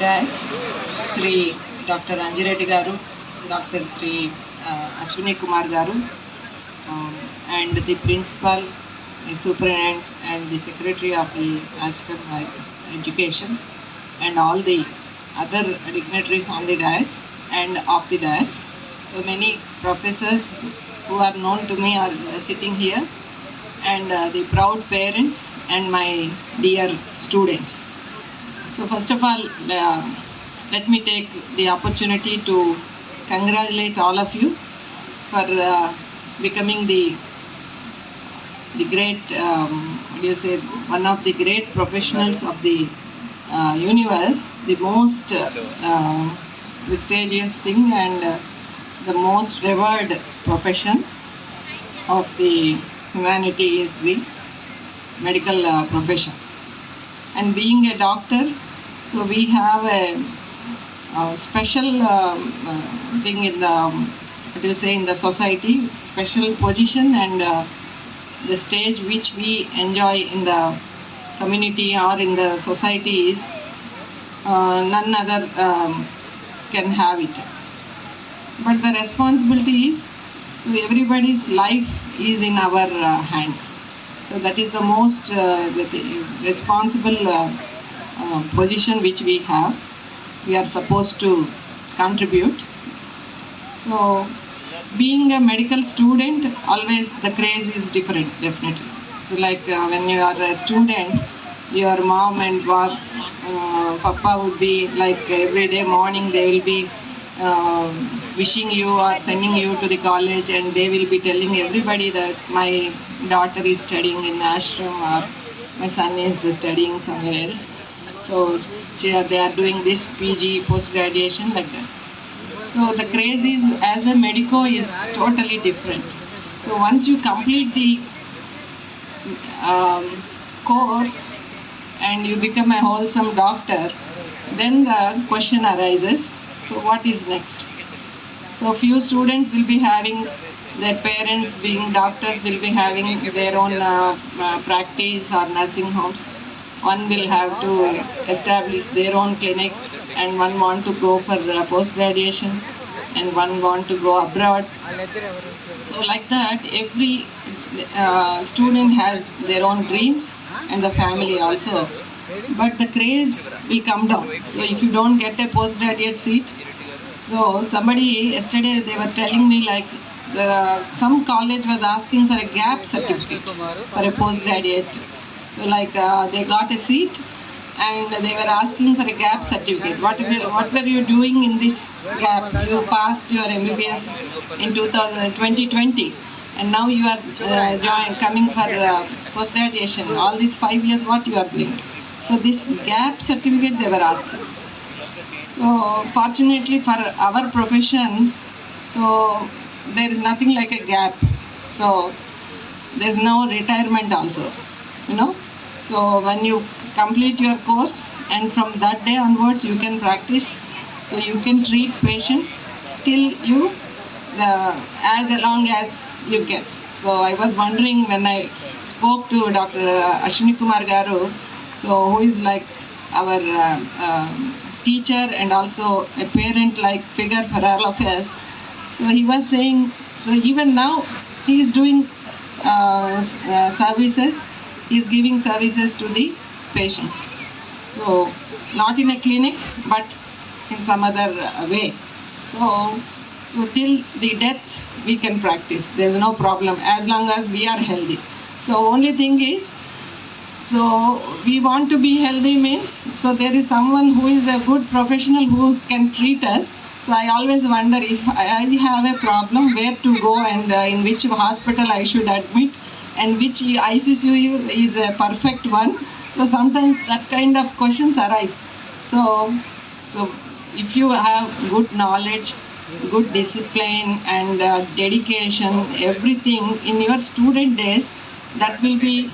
As Sri Dr. Reddy Garu, Dr. Sri Ashwini Kumar Garu, and the principal, the superintendent, and the secretary of the ASRAM education, and all the other dignitaries on the dais and off the dais. So many professors who are known to me are sitting here, and the proud parents and my dear students. So first of all, let me take the opportunity to congratulate all of you for becoming the great, one of the great professionals of the universe, the most prestigious thing and the most revered profession of the humanity is the medical profession. And being a doctor, so we have a special thing in the in the society, special position and the stage which we enjoy in the community or in the society is none other can have it. But the responsibility is, so everybody's life is in our hands. So that is the most responsible position which we have. We are supposed to contribute. So being a medical student, always the craze is different, definitely. So like when you are a student, your mom and papa would be like every day morning they will be wishing you or sending you to the college, and they will be telling everybody that my daughter is studying in ASRAM or my son is studying somewhere else. So they are doing this PG, post-graduation, like that. So the craze is, as a medico, is totally different. So once you complete the course and you become a wholesome doctor, then the question arises, so what is next? So few students will be having their parents being doctors, will be having their own practice or nursing homes. One will have to establish their own clinics, and one want to go for post-graduation, and one want to go abroad. So like that, every student has their own dreams, and the family also. But the craze will come down. So if you don't get a postgraduate seat, so somebody yesterday they were telling me like some college was asking for a gap certificate for a postgraduate. So like they got a seat and they were asking for a gap certificate. What were you doing in this gap? You passed your MBBS in 2020 and now you are coming for post-graduation. All these 5 years, what you are doing? So this gap certificate they were asking. So fortunately for our profession, so there is nothing like a gap. So there is no retirement also, you know. So when you complete your course and from that day onwards you can practice. So you can treat patients till you, as long as you can. So I was wondering when I spoke to Dr. Ashwini Kumar Garu, so who is like our teacher and also a parent-like figure for all of us. So he was saying, so even now he is doing services, he is giving services to the patients. So not in a clinic, but in some other way. So till the death we can practice. There is no problem as long as we are healthy. So only thing is, so we want to be healthy means, so there is someone who is a good professional who can treat us. So I always wonder if I have a problem, where to go and in which hospital I should admit and which ICU is a perfect one. So sometimes that kind of questions arise. So if you have good knowledge, good discipline and dedication, everything in your student days, that will be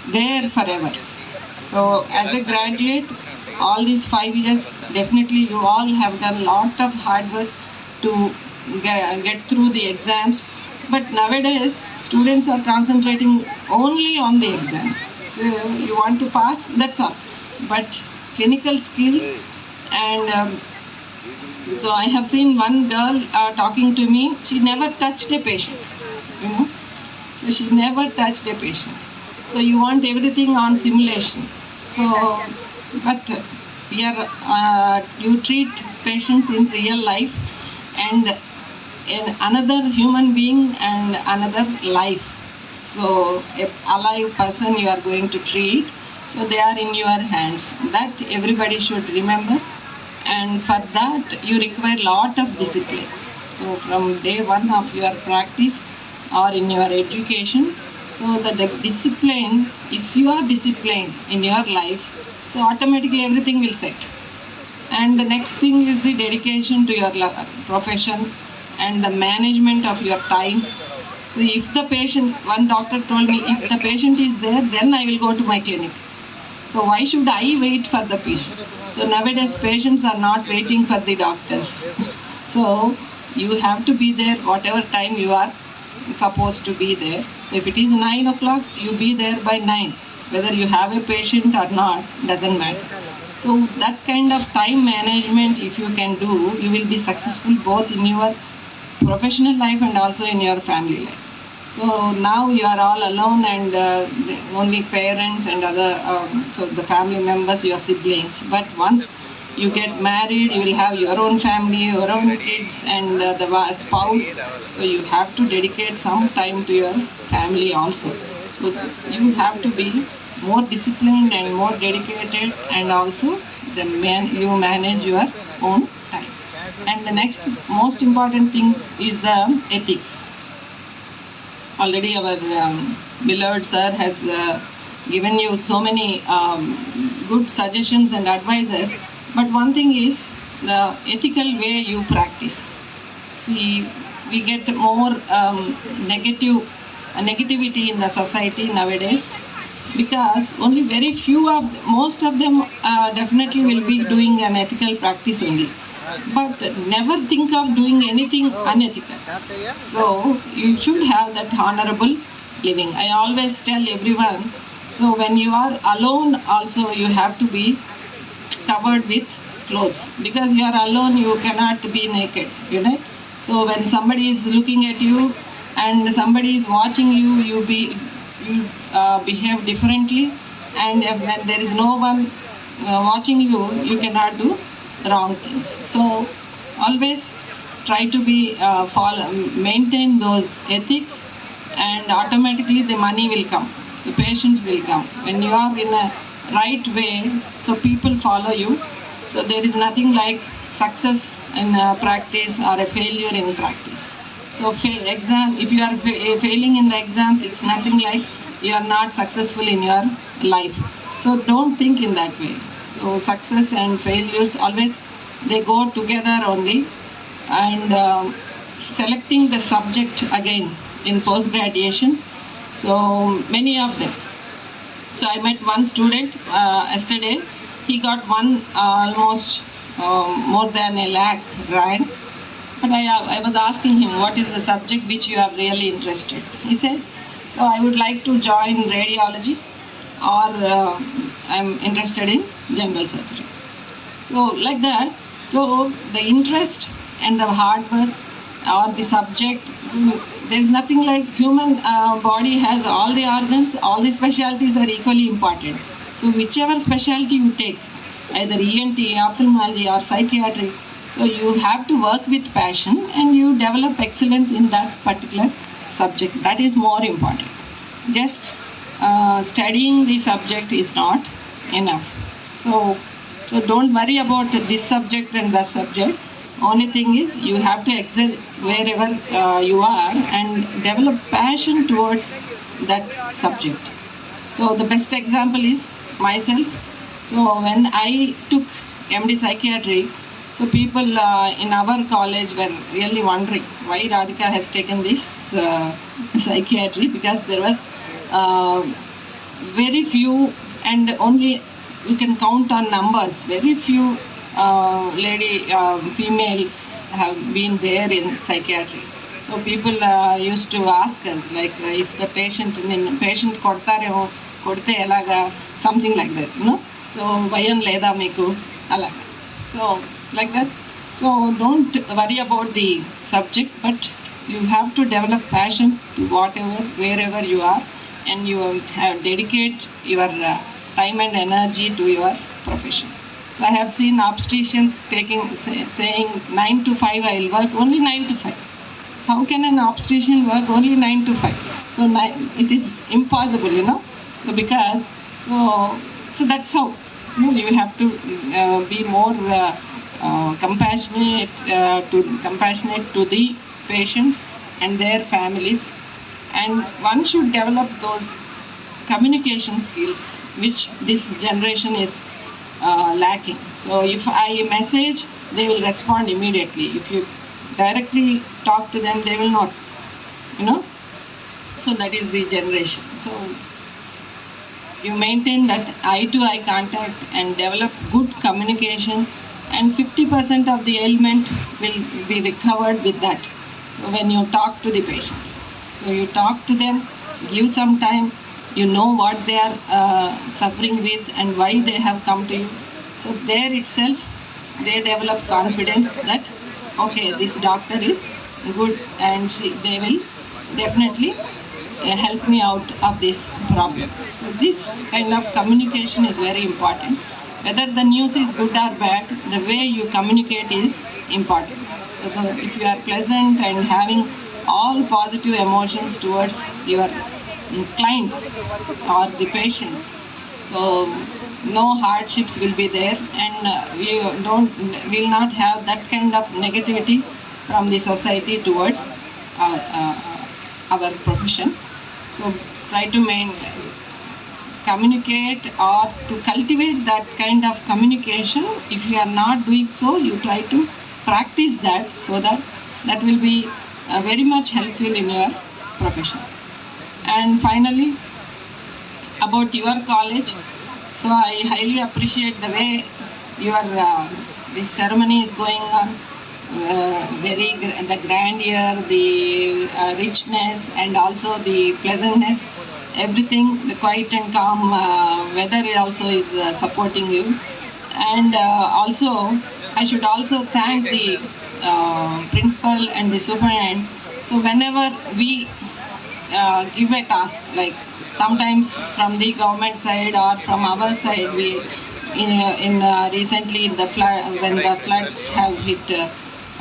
there forever. So as a graduate, all these 5 years, definitely you all have done a lot of hard work to get through the exams. But nowadays, students are concentrating only on the exams. So you want to pass, that's all. But clinical skills And so I have seen one girl talking to me. She never touched a patient, you know. So she never touched a patient. So you want everything on simulation. So, but you treat patients in real life, and in another human being and another life. So a alive person you are going to treat. So they are in your hands. That everybody should remember, and for that you require lot of discipline. So from day one of your practice or in your education, so the discipline, if you are disciplined in your life, so automatically everything will set. And the next thing is the dedication to your profession and the management of your time. So if the patient, one doctor told me, if the patient is there, then I will go to my clinic. So why should I wait for the patient? So nowadays patients are not waiting for the doctors. So you have to be there whatever time you are supposed to be there. So if it is 9 o'clock, you be there by 9. Whether you have a patient or not, doesn't matter. So that kind of time management, if you can do, you will be successful both in your professional life and also in your family life. So now you are all alone, and only parents and other, so the family members, your siblings. But once you get married, you will have your own family, your own kids, and the spouse. So you have to dedicate some time to your family also. So you have to be more disciplined and more dedicated, and also you manage your own time. And the next most important thing is the ethics. Already our beloved sir has given you so many good suggestions and advices. But one thing is the ethical way you practice. See, we get more negativity in the society nowadays, because only very few of most of them definitely will be doing an ethical practice only, but never think of doing anything unethical. So you should have that honorable living. I always tell everyone, so when you are alone also you have to be covered with clothes, because you are alone, you cannot be naked, you know. So when somebody is looking at you and somebody is watching you, you behave differently, and when there is no one watching you, you cannot do wrong things. So always try to be maintain those ethics, and automatically the money will come, the patients will come when you are in a right way. So people follow you. So there is nothing like success in practice or a failure in practice. So exam, if you are failing in the exams, it's nothing like you are not successful in your life. So don't think in that way. So success and failures always, they go together only. And selecting the subject again in post graduation, so many of them. So I met one student yesterday. He got one almost more than a lakh rank. But I was asking him, what is the subject which you are really interested? He said, so I would like to join radiology, or I'm interested in general surgery. So like that, so the interest and the hard work or the subject, so there's nothing like human body has all the organs, all the specialties are equally important. So whichever specialty you take, either ENT, ophthalmology or psychiatry, so you have to work with passion and you develop excellence in that particular subject. That is more important. Just studying the subject is not enough. So don't worry about this subject and that subject. Only thing is you have to excel wherever you are and develop passion towards that subject. So the best example is myself. So when I took MD Psychiatry, so people in our college were really wondering why Radhika has taken this psychiatry, because there was very few, and only you can count on numbers, very few females have been there in psychiatry. So people used to ask us, like, if the patient కొడతారేమో, కొడితే ఎలాగా, something like that, you know. So భయం లేదా మీకు అలాగా. So like that. So don't worry about the subject, but you have to develop passion to whatever, wherever you are, and you have dedicate your time and energy to your profession. So I have seen obstetricians saying 9 to 5 I will work only 9 to 5. How can an obstetrician work only 9 to 5? So it is impossible, So because so so that's how you have to be more compassionate to the patients and their families, and one should develop those communication skills which this generation is lacking. So if I message, they will respond immediately. If you directly talk to them, they will not, you know. So that is the generation. So you maintain that eye to eye contact and develop good communication, and 50% of the ailment will be recovered with that. So when you talk to the patient, so you talk to them, give some time, you know what they are suffering with and why they have come to you. So there itself they develop confidence that okay, this doctor is good, and they will definitely help me out of this problem. So this kind of communication is very important. Whether the news is good or bad, the way you communicate is important. So if you are pleasant and having all positive emotions towards your clients or the patients, so no hardships will be there, and we will not have that kind of negativity from the society towards our profession. So try to communicate or to cultivate that kind of communication. If you are not doing so, you try to practice that, so that will be very much helpful in your profession. And finally, about your college, so I highly appreciate the way your this ceremony is going on. The grandeur, the richness, and also the pleasantness, everything, the quiet and calm weather also is supporting you. And also, I should also thank the principal and the superintendent. So whenever we give a task, like sometimes from the government side or from our side, we recently in the flood, when the floods have hit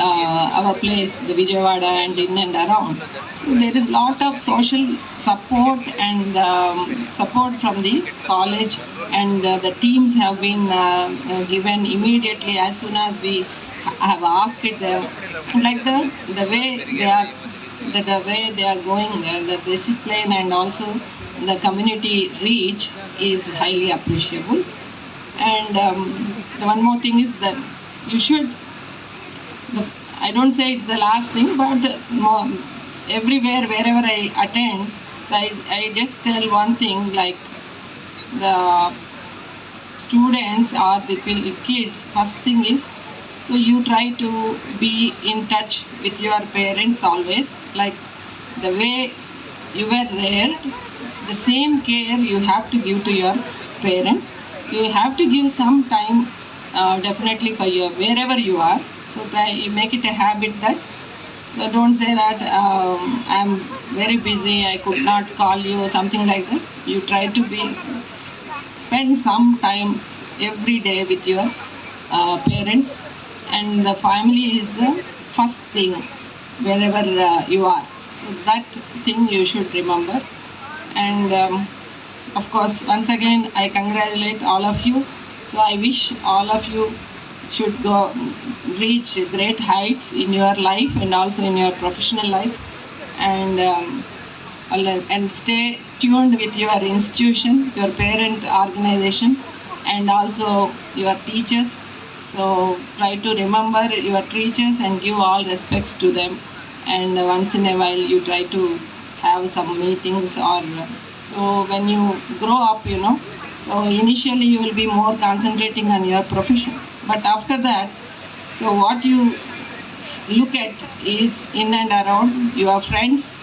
our place, the Vijayawada and in and around. So there is lot of social support and support from the college, and the teams have been given immediately as soon as we have asked them. And like the way they are, the way they are going, the discipline and also the community reach is highly appreciable. And the one more thing is that you should, I don't say it's the last thing, but everywhere, wherever I attend, so I just tell one thing, like the students or the kids, first thing is, so you try to be in touch with your parents always, like the way you were reared, the same care you have to give to your parents. You have to give some time definitely for your wherever you are. So you make it a habit that, so don't say that I'm very busy, I could not call you or something like that. You try to spend some time every day with your parents, and the family is the first thing wherever you are. So that thing you should remember. And of course, once again, I congratulate all of you. So I wish all of you should reach great heights in your life and also in your professional life, and stay tuned with your institution, your parent organization, and also your teachers. So try to remember your teachers and give all respects to them. And once in a while, you try to have some meetings, or so when you grow up, so initially you will be more concentrating on your profession. But after that, so what you look at is in and around your friends,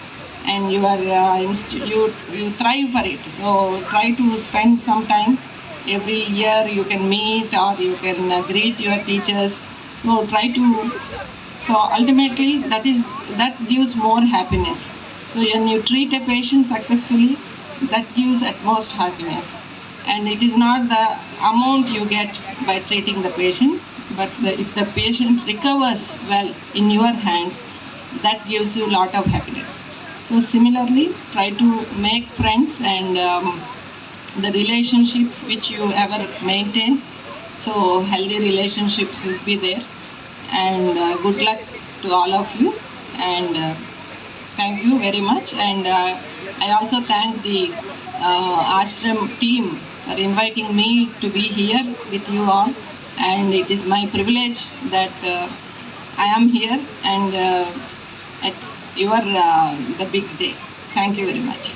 and you thrive for it. So try to spend some time every year you can meet or you can greet your teachers. So try to. So ultimately, that gives more happiness. So when you treat a patient successfully, that gives utmost happiness. And it is not the amount you get by treating the patient, but if the patient recovers well in your hands, that gives you a lot of happiness. So similarly, try to make friends and the relationships which you ever maintain. So healthy relationships will be there. And good luck to all of you. And thank you very much. And I also thank the ashram team for inviting me to be here with you all. And it is my privilege that I am here and at your the big day. Thank you very much.